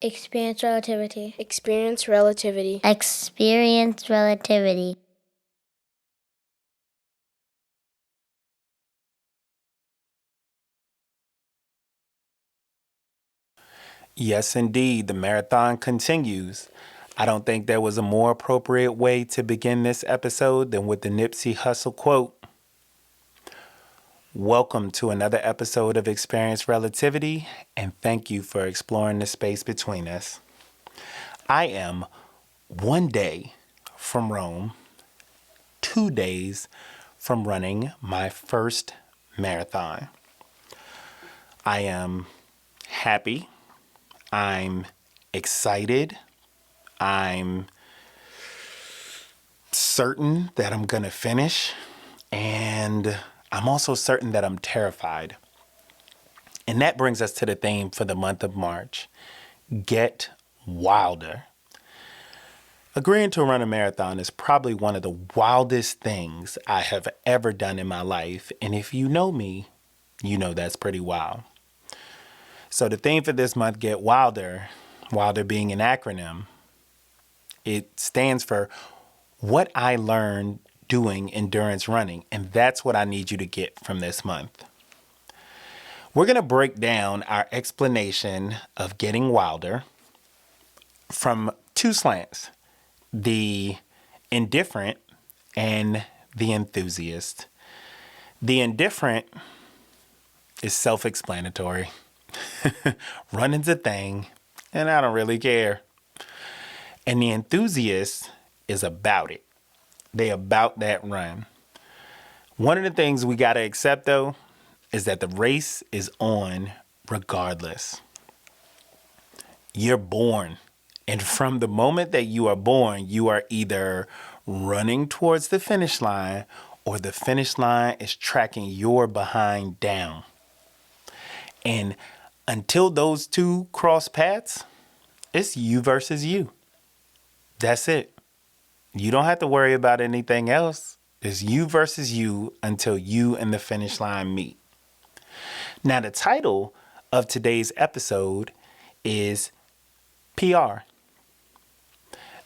Experience relativity. Experience relativity. Experience relativity. Yes, indeed, the marathon continues. I don't think there was a more appropriate way to begin this episode than with the Nipsey Hussle quote. Welcome to another episode of Experience Relativity, and thank you for exploring the space between us. I am one day from Rome, 2 days from running my first marathon. I am happy. I'm excited. I'm certain that I'm going to finish. And I'm also certain that I'm terrified. And that brings us to the theme for the month of March. Get Wilder. Agreeing to run a marathon is probably one of the wildest things I have ever done in my life. And if you know me, you know that's pretty wild. So the theme for this month, Get Wilder, Wilder being an acronym, it stands for what I learned doing endurance running. And that's what I need you to get from this month. We're going to break down our explanation of getting wilder from two slants, the indifferent and the enthusiast. The indifferent is self-explanatory. Running's a thing, and I don't really care. And the enthusiast is about it. They about that run. One of the things we got to accept, though, is that the race is on regardless. You're born. And from the moment that you are born, you are either running towards the finish line or the finish line is tracking your behind down. And until those two cross paths, it's you versus you. That's it. You don't have to worry about anything else. It's you versus you until you and the finish line meet. Now, the title of today's episode is PR.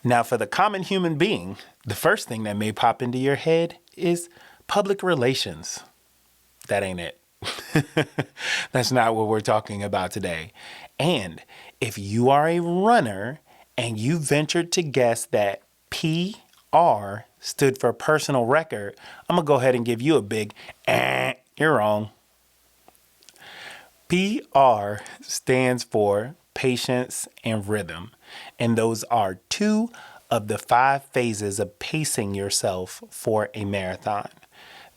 Now, for the common human being, the first thing that may pop into your head is public relations. That ain't it. That's not what we're talking about today. And if you are a runner and you ventured to guess that PR stood for personal record, I'm going to go ahead and give you a big, you're wrong. PR stands for patience and rhythm. And those are two of the 5 phases of pacing yourself for a marathon.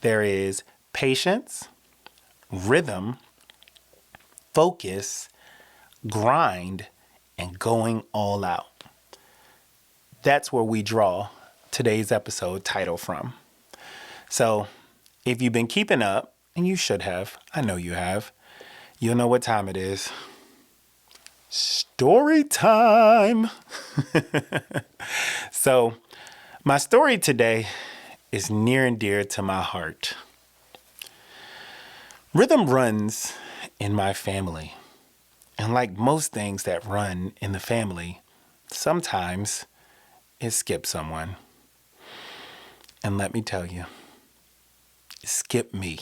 There is patience, rhythm, focus, grind, and going all out. That's where we draw today's episode title from. So if you've been keeping up, and you should have, I know you have, you'll know what time it is. Story time. So my story today is near and dear to my heart. Rhythm runs in my family. And like most things that run in the family, sometimes it skips someone. And let me tell you, it skipped me.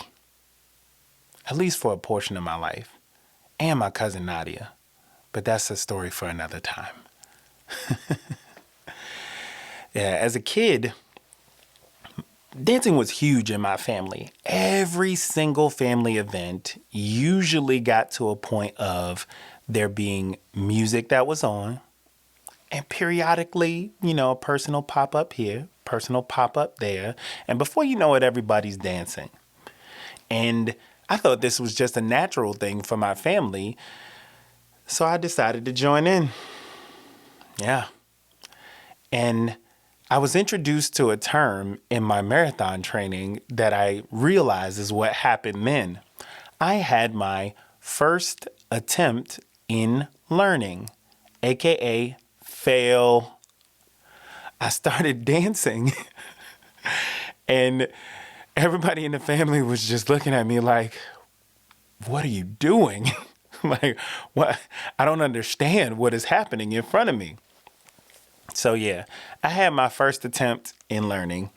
At least for a portion of my life. And my cousin Nadia. But that's a story for another time. Yeah, as a kid, dancing was huge in my family. Every single family event usually got to a point of there being music that was on, and periodically, a personal pop-up here, personal pop-up there, and before you know it, everybody's dancing. And I thought this was just a natural thing for my family, so I decided to join in. Yeah. And I was introduced to a term in my marathon training that I realized is what happened then. I had my first attempt in learning, aka fail. I started dancing and everybody in the family was just looking at me like, what are you doing? Like, what? I don't understand what is happening in front of me. So yeah, I had my first attempt in learning,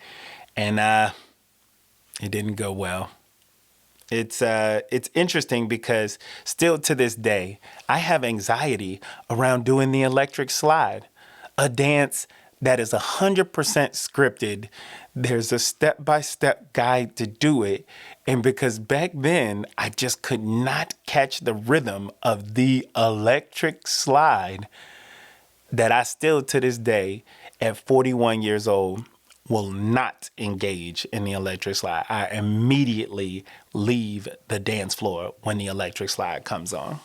and it didn't go well. It's interesting because still to this day, I have anxiety around doing the electric slide, a dance that is 100% scripted. There's a step-by-step guide to do it. And because back then I just could not catch the rhythm of the electric slide, that I still to this day at 41 years old will not engage in the electric slide. I immediately leave the dance floor when the electric slide comes on.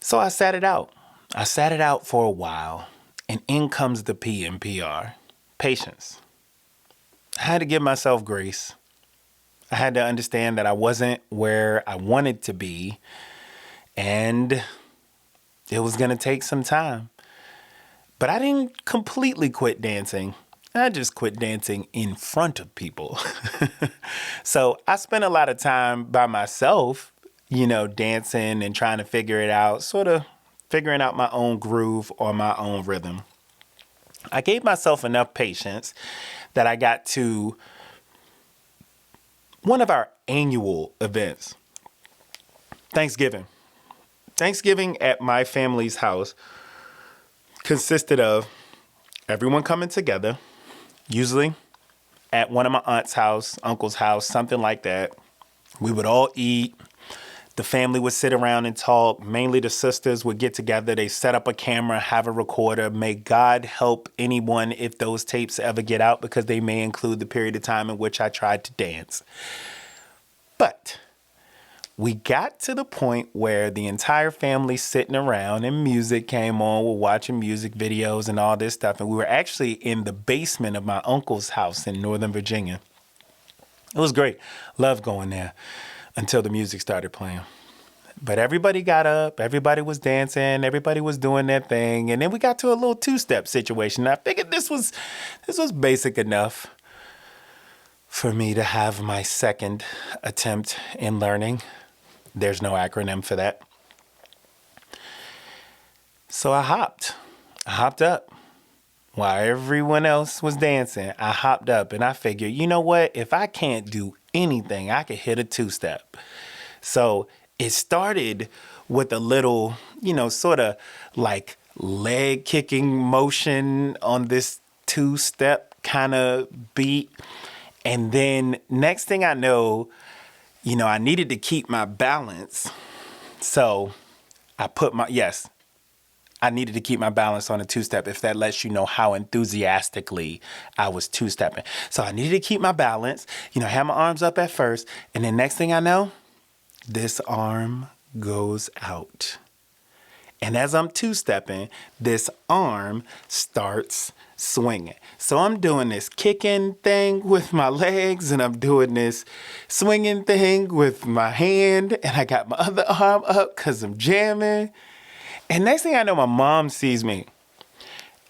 So I sat it out. I sat it out for a while, and in comes the PNPR. Patience. I had to give myself grace. I had to understand that I wasn't where I wanted to be, and it was going to take some time. But I didn't completely quit dancing. I just quit dancing in front of people. So I spent a lot of time by myself, dancing and trying to figure it out, sort of figuring out my own groove or my own rhythm. I gave myself enough patience that I got to one of our annual events, Thanksgiving. Thanksgiving at my family's house consisted of everyone coming together, usually at one of my aunt's house, uncle's house, something like that. We would all eat. The family would sit around and talk. Mainly the sisters would get together. They set up a camera, have a recorder. May God help anyone if those tapes ever get out, because they may include the period of time in which I tried to dance. But we got to the point where the entire family sitting around and music came on. We're watching music videos and all this stuff. And we were actually in the basement of my uncle's house in Northern Virginia. It was great. Loved going there until the music started playing. But everybody got up. Everybody was dancing. Everybody was doing their thing. And then we got to a little two-step situation. I figured this was basic enough for me to have my second attempt in learning. There's no acronym for that. So I hopped up while everyone else was dancing. I hopped up and I figured, you know what? If I can't do anything, I could hit a two-step. So it started with a little, sort of like leg kicking motion on this two-step kind of beat. And then next thing I know, I needed to keep my balance. So I needed to keep my balance on a two-step, if that lets you know how enthusiastically I was two-stepping. So I needed to keep my balance, have my arms up at first. And then next thing I know, this arm goes out. And as I'm two-stepping, this arm starts swinging. So I'm doing this kicking thing with my legs, and I'm doing this swinging thing with my hand, and I got my other arm up because I'm jamming. And next thing I know, my mom sees me.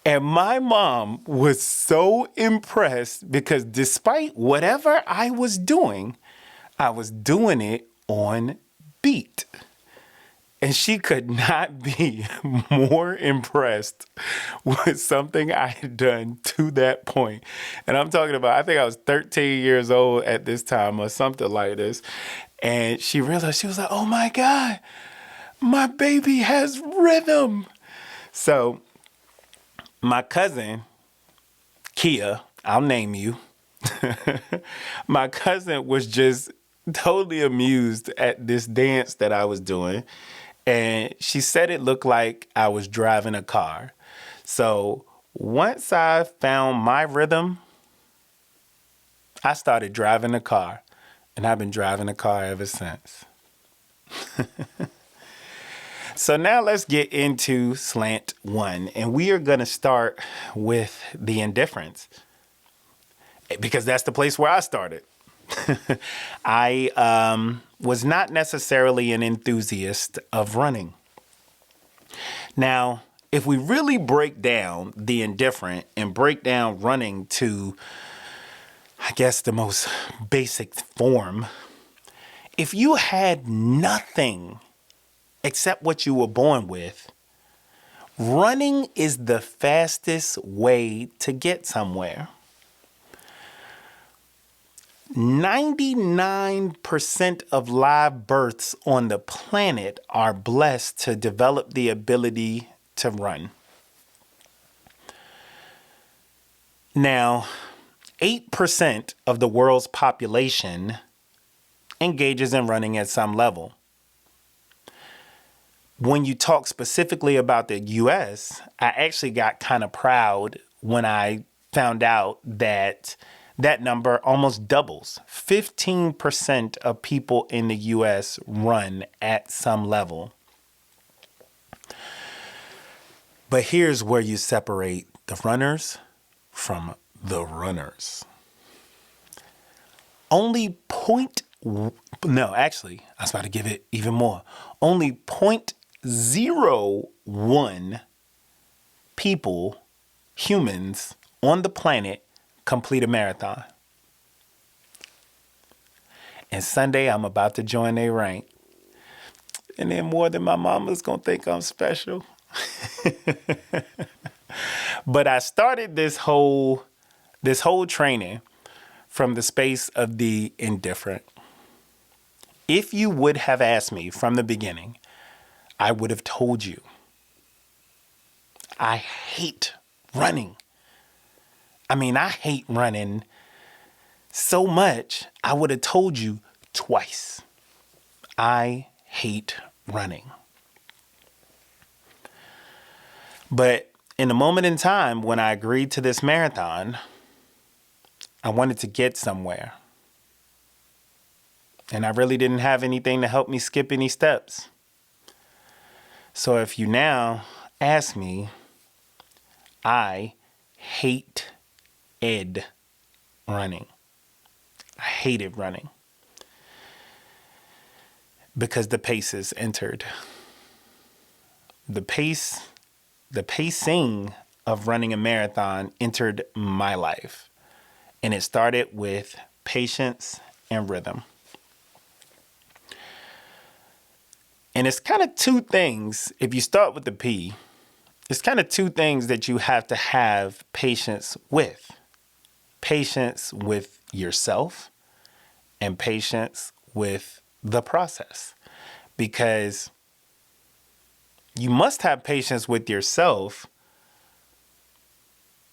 And my mom was so impressed because despite whatever I was doing it on beat. And she could not be more impressed with something I had done to that point. And I'm talking about, I think I was 13 years old at this time or something like this. And she realized, she was like, oh my God, my baby has rhythm. So my cousin, Kia, I'll name you. My cousin was just totally amused at this dance that I was doing. And she said it looked like I was driving a car. So once I found my rhythm, I started driving a car. And I've been driving a car ever since. So now let's get into slant one. And we are going to start with the indifference, because that's the place where I started. I was not necessarily an enthusiast of running. Now, if we really break down the indifferent and break down running to, I guess, the most basic form, if you had nothing except what you were born with, running is the fastest way to get somewhere. 99% of live births on the planet are blessed to develop the ability to run. Now, 8% of the world's population engages in running at some level. When you talk specifically about the US, I actually got kind of proud when I found out that that number almost doubles. 15% of people in the US run at some level. But here's where you separate the runners from the runners. Only I was about to give it even more. Only 0.01 people, humans on the planet, complete a marathon. And Sunday, I'm about to join their rank. And then more than my mama's going to think I'm special. But I started this whole training from the space of the indifferent. If you would have asked me from the beginning, I would have told you. I hate running. I hate running so much, I would have told you twice. I hate running. But in a moment in time, when I agreed to this marathon, I wanted to get somewhere. And I really didn't have anything to help me skip any steps. So if you now ask me, I hated running. I hated running. Because the paces entered. The pacing of running a marathon entered my life. And it started with patience and rhythm. And it's kind of two things. If you start with the P, it's kind of two things that you have to have patience with. Patience with yourself and patience with the process. Because you must have patience with yourself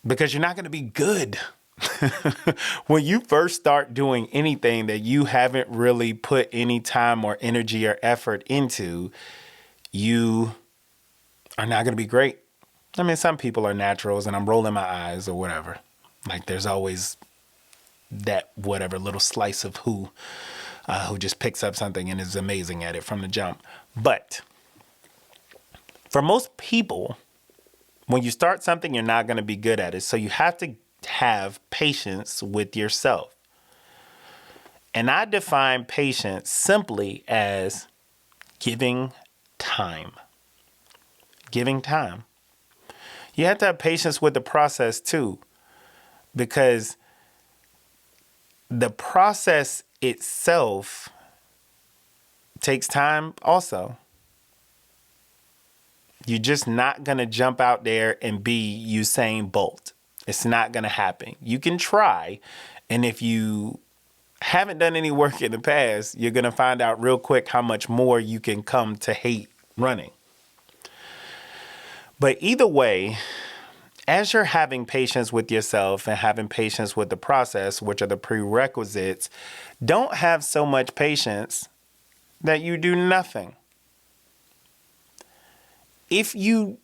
because you're not going to be good. When you first start doing anything that you haven't really put any time or energy or effort into, you are not going to be great. Some people are naturals, and I'm rolling my eyes or whatever. Like there's always that whatever little slice of who just picks up something and is amazing at it from the jump. But for most people, when you start something, you're not going to be good at it. So you have to have patience with yourself. And I define patience simply as giving time. Giving time. You have to have patience with the process too, because the process itself takes time also. You're just not going to jump out there and be Usain Bolt. It's not going to happen. You can try. And if you haven't done any work in the past, you're going to find out real quick how much more you can come to hate running. But either way, as you're having patience with yourself and having patience with the process, which are the prerequisites, don't have so much patience that you do nothing. If you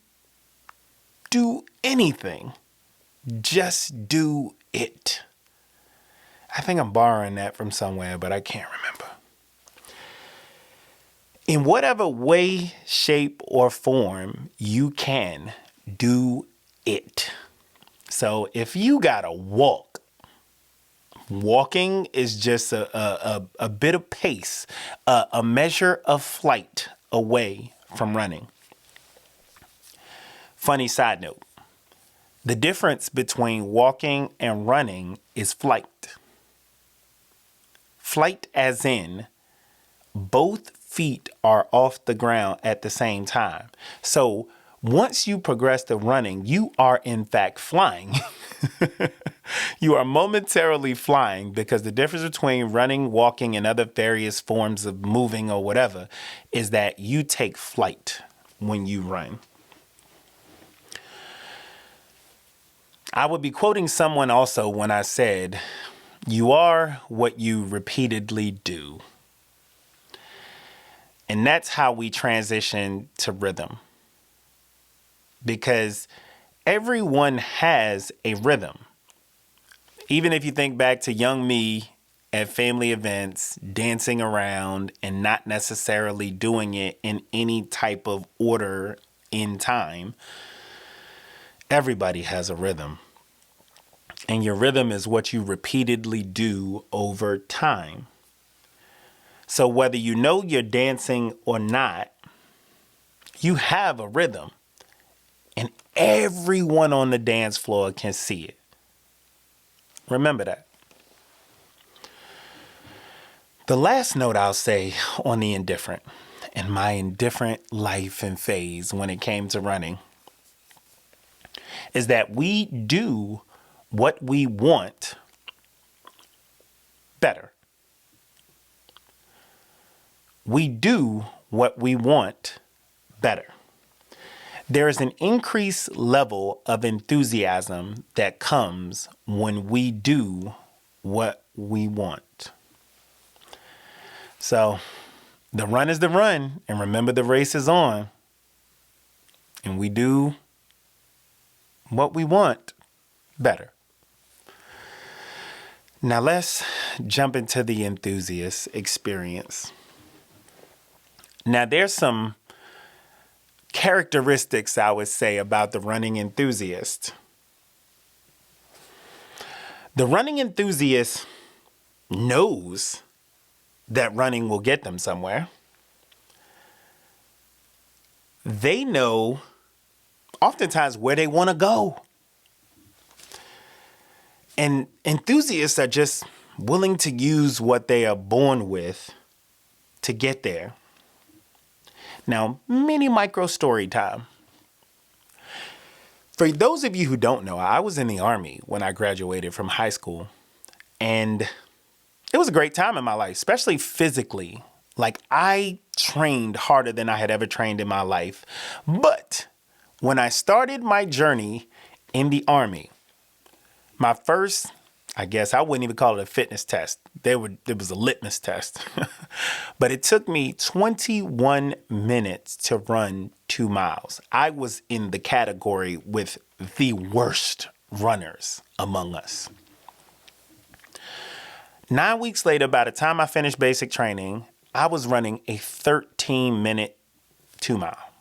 do anything, just do it. I think I'm borrowing that from somewhere, but I can't remember. In whatever way, shape, or form you can, do it. So if you gotta walk, walking is just a bit of pace, a measure of flight away from running. Funny side note. The difference between walking and running is flight. Flight as in both feet are off the ground at the same time. So once you progress to running, you are in fact flying. You are momentarily flying, because the difference between running, walking, and other various forms of moving or whatever is that you take flight when you run. I would be quoting someone also when I said, you are what you repeatedly do. And that's how we transition to rhythm. Because everyone has a rhythm. Even if you think back to young me at family events, dancing around and not necessarily doing it in any type of order in time, everybody has a rhythm. And your rhythm is what you repeatedly do over time. So whether you know you're dancing or not, you have a rhythm. And everyone on the dance floor can see it. Remember that. The last note I'll say on the indifferent, and my indifferent life and phase when it came to running, is that we do what we want better. We do what we want better. There is an increased level of enthusiasm that comes when we do what we want. So the run is the run, and remember the race is on, and we do what we want better. Now let's jump into the enthusiast experience. Now there's some characteristics I would say about the running enthusiast. The running enthusiast knows that running will get them somewhere. They know oftentimes where they want to go. And enthusiasts are just willing to use what they are born with to get there. Now, mini micro story time. For those of you who don't know, I was in the Army when I graduated from high school. And it was a great time in my life, especially physically. Like, I trained harder than I had ever trained in my life. But when I started my journey in the Army, my first, I guess I wouldn't even call it a fitness test. It was a litmus test. But it took me 21 minutes to run 2 miles. I was in the category with the worst runners among us. 9 weeks later, by the time I finished basic training, I was running a 13-minute 2 mile.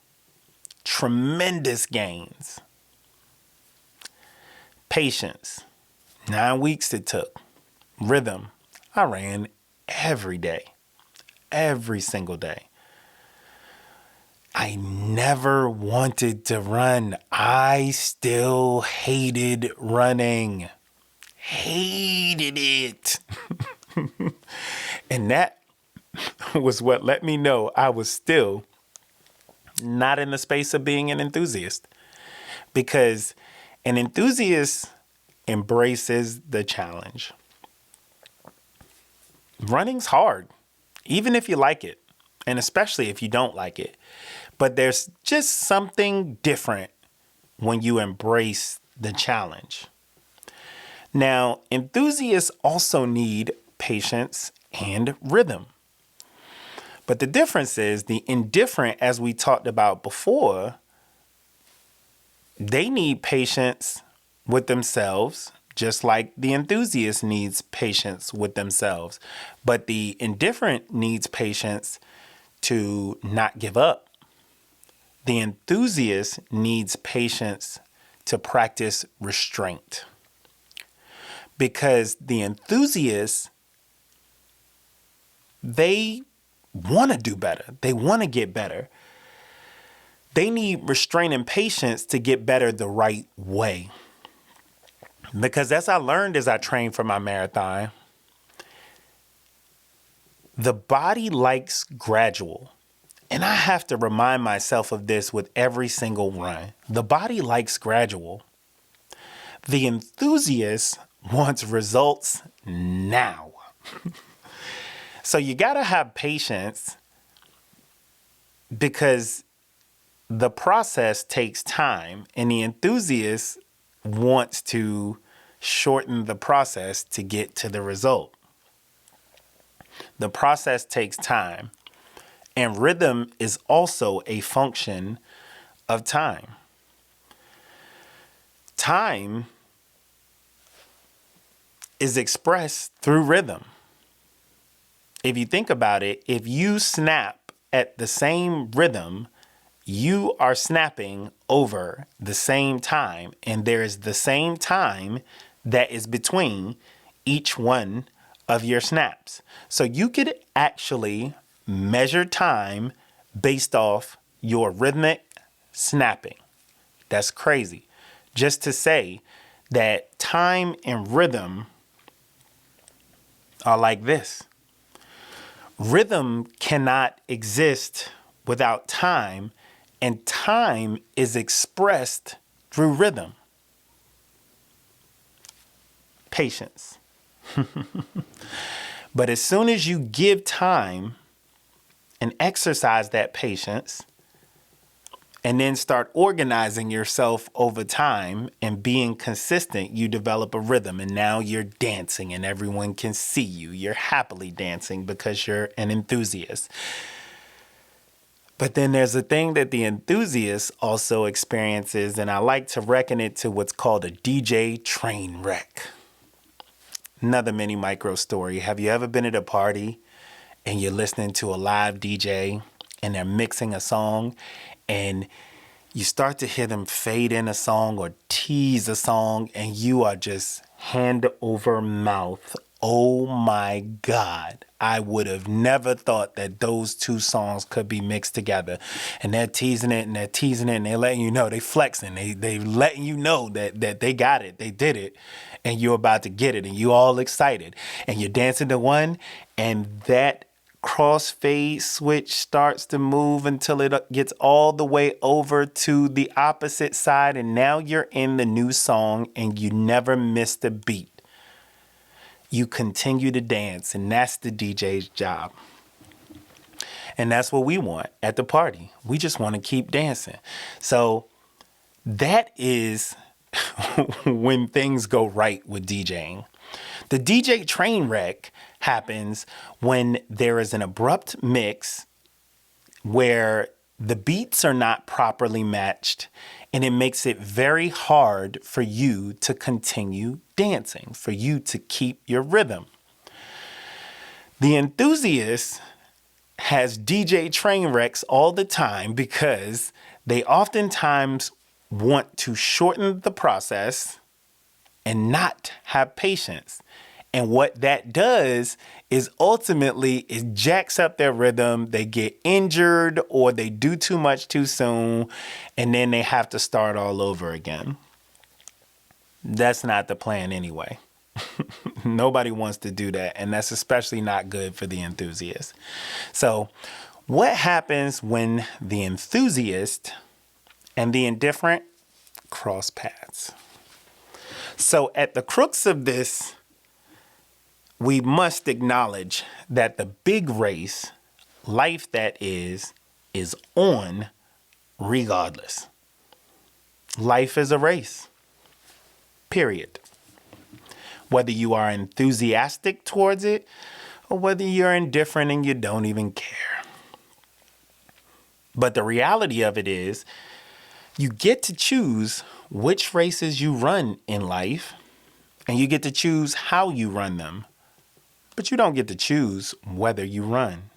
Tremendous gains. Patience. 9 weeks it took. Rhythm. I ran every day. Every single day. I never wanted to run. I still hated running. Hated it. And that was what let me know I was still not in the space of being an enthusiast. Because an enthusiast embraces the challenge. Running's hard, even if you like it, and especially if you don't like it. But there's just something different when you embrace the challenge. Now, enthusiasts also need patience and rhythm. But the difference is the indifferent, as we talked about before, they need patience with themselves, just like the enthusiast needs patience with themselves. But the indifferent needs patience to not give up. The enthusiast needs patience to practice restraint. Because the enthusiasts, they want to do better. They want to get better. They need restraint and patience to get better the right way. Because as I learned as I trained for my marathon, The body likes gradual. And I have to remind myself of this with every single run. The body likes gradual. The enthusiast wants results now. So you got to have patience because the process takes time, and the enthusiast wants to shorten the process to get to the result. The process takes time, and rhythm is also a function of time. Time is expressed through rhythm. If you think about it, if you snap at the same rhythm, you are snapping over the same time, and there is the same time that is between each one of your snaps. So you could actually measure time based off your rhythmic snapping. That's crazy. Just to say that time and rhythm are like this. Rhythm cannot exist without time, and time is expressed through rhythm. Patience. But as soon as you give time and exercise that patience, and then start organizing yourself over time and being consistent, you develop a rhythm, and now you're dancing and everyone can see you. You're happily dancing because you're an enthusiast. But then there's a thing that the enthusiast also experiences, and I like to reckon it to what's called a DJ train wreck. Another mini micro story. Have you ever been at a party and you're listening to a live DJ and they're mixing a song, and you start to hear them fade in a song or tease a song, and you are just hand over mouth? Oh my God. I would have never thought that those two songs could be mixed together. And they're teasing it and they're teasing it and they're letting you know, they flexing. They letting you know that they got it, they did it, and you're about to get it, and you all excited. And you're dancing to one, and that crossfade switch starts to move until it gets all the way over to the opposite side, and now you're in the new song and you never missed a beat. You continue to dance, and that's the DJ's job. And that's what we want at the party. We just want to keep dancing. So that is when things go right with DJing. The DJ train wreck happens when there is an abrupt mix where the beats are not properly matched, and it makes it very hard for you to continue dancing, for you to keep your rhythm. The enthusiast has DJ train wrecks all the time because they oftentimes want to shorten the process and not have patience. And what that does is ultimately it jacks up their rhythm. They get injured or they do too much too soon, and then they have to start all over again. That's not the plan anyway. Nobody wants to do that, and that's especially not good for the enthusiast. So what happens when the enthusiast and the indifferent cross paths? So at the crux of this, we must acknowledge that the big race, life that is on regardless. Life is a race, period. Whether you are enthusiastic towards it or whether you're indifferent and you don't even care. But the reality of it is you get to choose which races you run in life, and you get to choose how you run them. But you don't get to choose whether you run.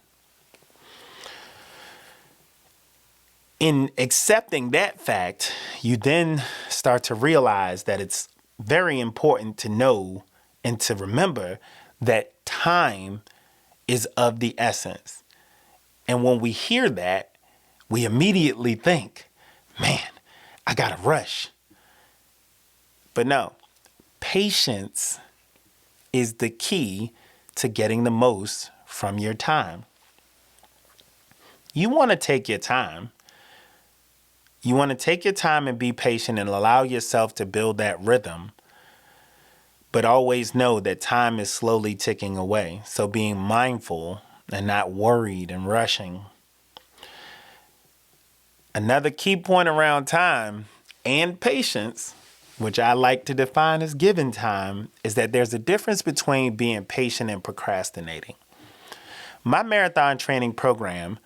In accepting that fact, you then start to realize that it's very important to know and to remember that time is of the essence. And when we hear that, we immediately think, man, I gotta rush. But no, patience is the key to getting the most from your time. You want to take your time. You want to take your time and be patient and allow yourself to build that rhythm. But always know that time is slowly ticking away. So being mindful and not worried and rushing. Another key point around time and patience, which I like to define as giving time, is that there's a difference between being patient and procrastinating. My marathon training program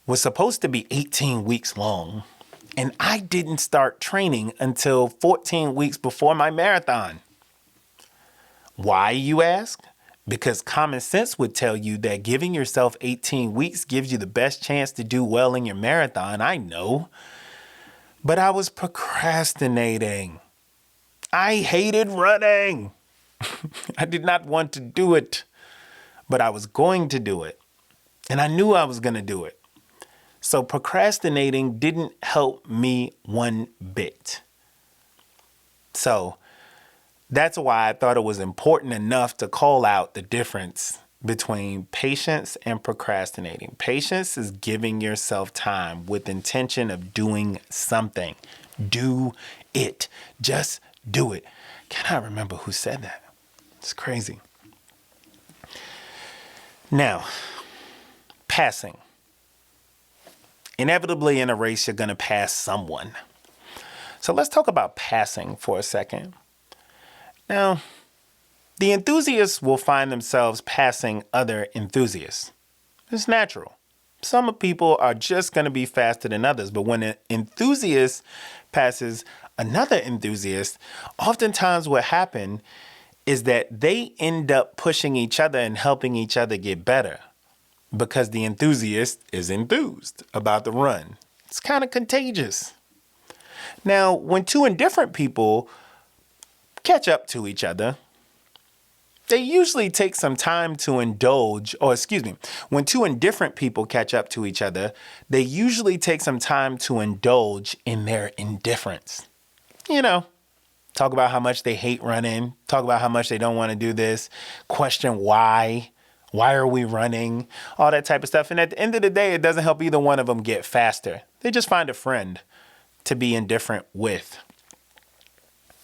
was supposed to be 18 weeks long, and I didn't start training until 14 weeks before my marathon. Why, you ask? Because common sense would tell you that giving yourself 18 weeks gives you the best chance to do well in your marathon. I know. But I was procrastinating. I hated running. I did not want to do it, but I was going to do it. And I knew I was going to do it. So procrastinating didn't help me one bit. So that's why I thought it was important enough to call out the difference between patience and procrastinating. Patience is giving yourself time with intention of doing something. Do it. Just do it. Cannot remember who said that. It's crazy. Now, passing. Inevitably in a race, you're going to pass someone. So let's talk about passing for a second. Now, the enthusiasts will find themselves passing other enthusiasts. It's natural. Some people are just going to be faster than others, but when an enthusiast passes another enthusiast, oftentimes what happens is that they end up pushing each other and helping each other get better because the enthusiast is enthused about the run. It's kind of contagious. Now, when two indifferent people catch up to each other, they usually take some time to indulge, when two indifferent people catch up to each other, they usually take some time to indulge in their indifference. You know, talk about how much they hate running, talk about how much they don't want to do this, question why are we running, all that type of stuff. And at the end of the day, it doesn't help either one of them get faster. They just find a friend to be indifferent with.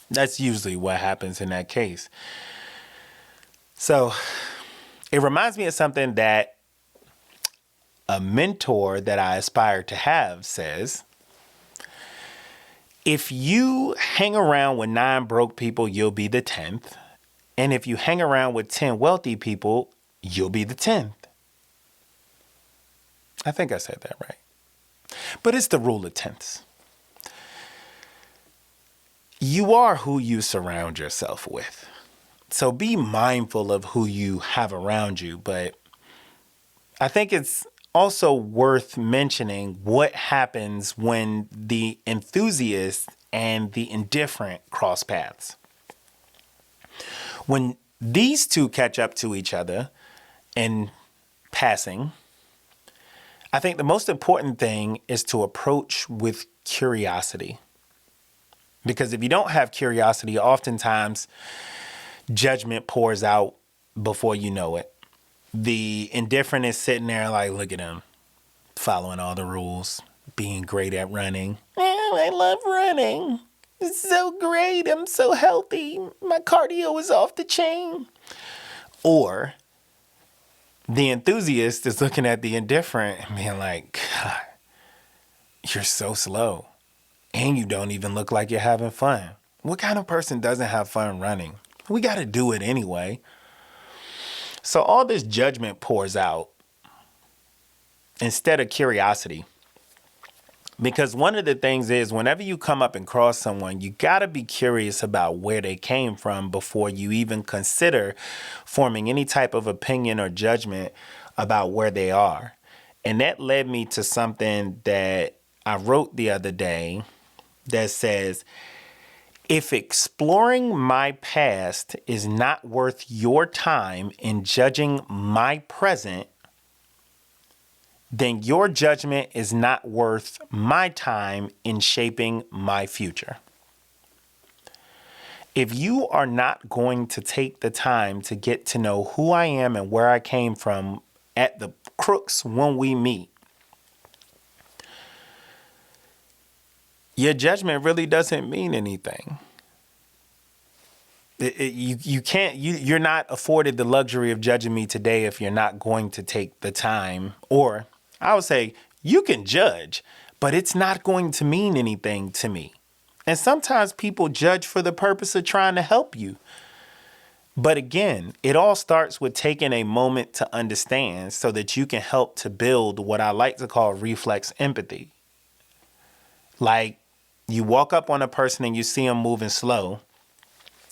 That's usually what happens in that case. So it reminds me of something that a mentor that I aspire to have says, if you hang around with 9 broke people, you'll be the 10th. And if you hang around with 10 wealthy people, you'll be the 10th. I think I said that right. But it's the rule of tenths. You are who you surround yourself with. So be mindful of who you have around you. But I think it's also worth mentioning what happens when the enthusiast and the indifferent cross paths. When these two catch up to each other in passing, I think the most important thing is to approach with curiosity. Because if you don't have curiosity, oftentimes judgment pours out before you know it. The indifferent is sitting there like, look at him, following all the rules, being great at running. I love running. It's so great. I'm so healthy. My cardio is off the chain. Or the enthusiast is looking at the indifferent and being like, God, you're so slow. And you don't even look like you're having fun. What kind of person doesn't have fun running? We got to do it anyway. So all this judgment pours out instead of curiosity. Because one of the things is whenever you come up and cross someone, you got to be curious about where they came from before you even consider forming any type of opinion or judgment about where they are. And that led me to something that I wrote the other day that says, if exploring my past is not worth your time in judging my present, then your judgment is not worth my time in shaping my future. If you are not going to take the time to get to know who I am and where I came from at the crooks when we meet. Your judgment really doesn't mean anything. You're not afforded the luxury of judging me today if you're not going to take the time. Or I would say you can judge, but it's not going to mean anything to me. And sometimes people judge for the purpose of trying to help you. But again, it all starts with taking a moment to understand so that you can help to build what I like to call reflex empathy. Like you walk up on a person and you see them moving slow.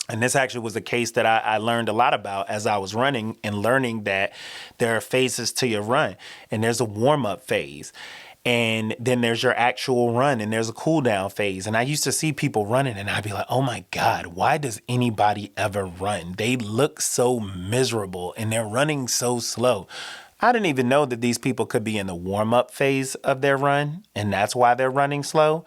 And this actually was a case that I learned a lot about as I was running and learning that there are phases to your run. And there's a warm-up phase. And then there's your actual run and there's a cool down phase. And I used to see people running and I'd be like, oh my God, why does anybody ever run? They look so miserable and they're running so slow. I didn't even know that these people could be in the warm-up phase of their run. And that's why they're running slow.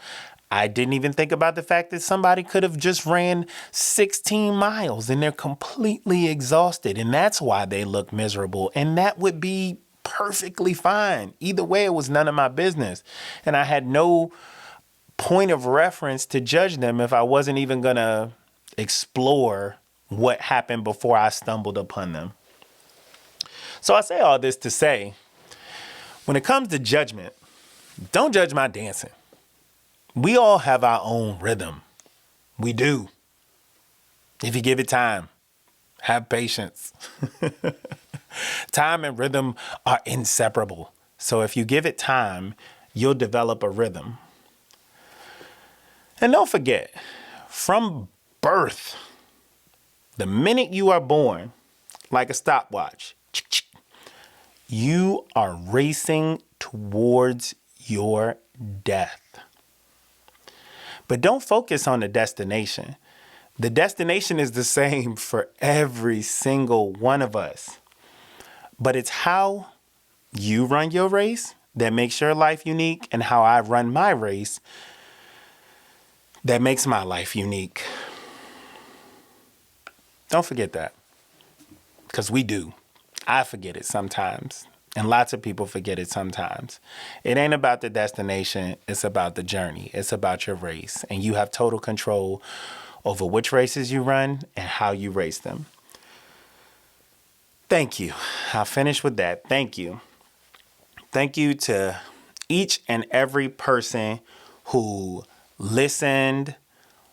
I didn't even think about the fact that somebody could have just ran 16 miles and they're completely exhausted. And that's why they look miserable. And that would be perfectly fine. Either way, it was none of my business. And I had no point of reference to judge them if I wasn't even going to explore what happened before I stumbled upon them. So I say all this to say, when it comes to judgment, don't judge my dancing. We all have our own rhythm. We do. If you give it time, have patience. Time and rhythm are inseparable. So if you give it time, you'll develop a rhythm. And don't forget, from birth, the minute you are born, like a stopwatch, you are racing towards your death. But don't focus on the destination. The destination is the same for every single one of us. But it's how you run your race that makes your life unique, and how I run my race that makes my life unique. Don't forget that. Because we do. I forget it sometimes. And lots of people forget it sometimes. It ain't about the destination. It's about the journey. It's about your race. And you have total control over which races you run and how you race them. Thank you. I'll finish with that. Thank you. Thank you to each and every person who listened,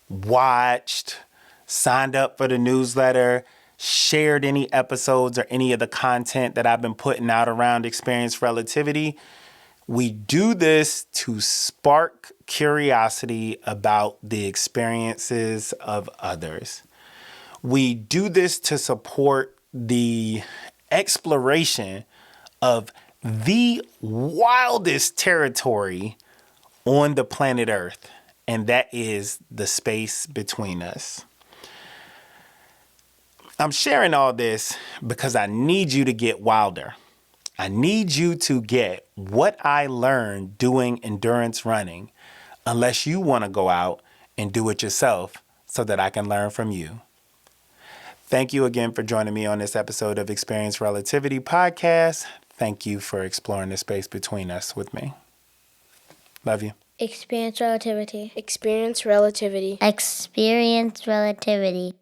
watched, signed up for the newsletter, shared any episodes or any of the content that I've been putting out around Experience Relativity. We do this to spark curiosity about the experiences of others. We do this to support the exploration of the wildest territory on the planet Earth, and that is the space between us. I'm sharing all this because I need you to get wilder. I need you to get what I learned doing endurance running, unless you want to go out and do it yourself so that I can learn from you. Thank you again for joining me on this episode of Experience Relativity Podcast. Thank you for exploring the space between us with me. Love you. Experience relativity. Experience relativity. Experience relativity.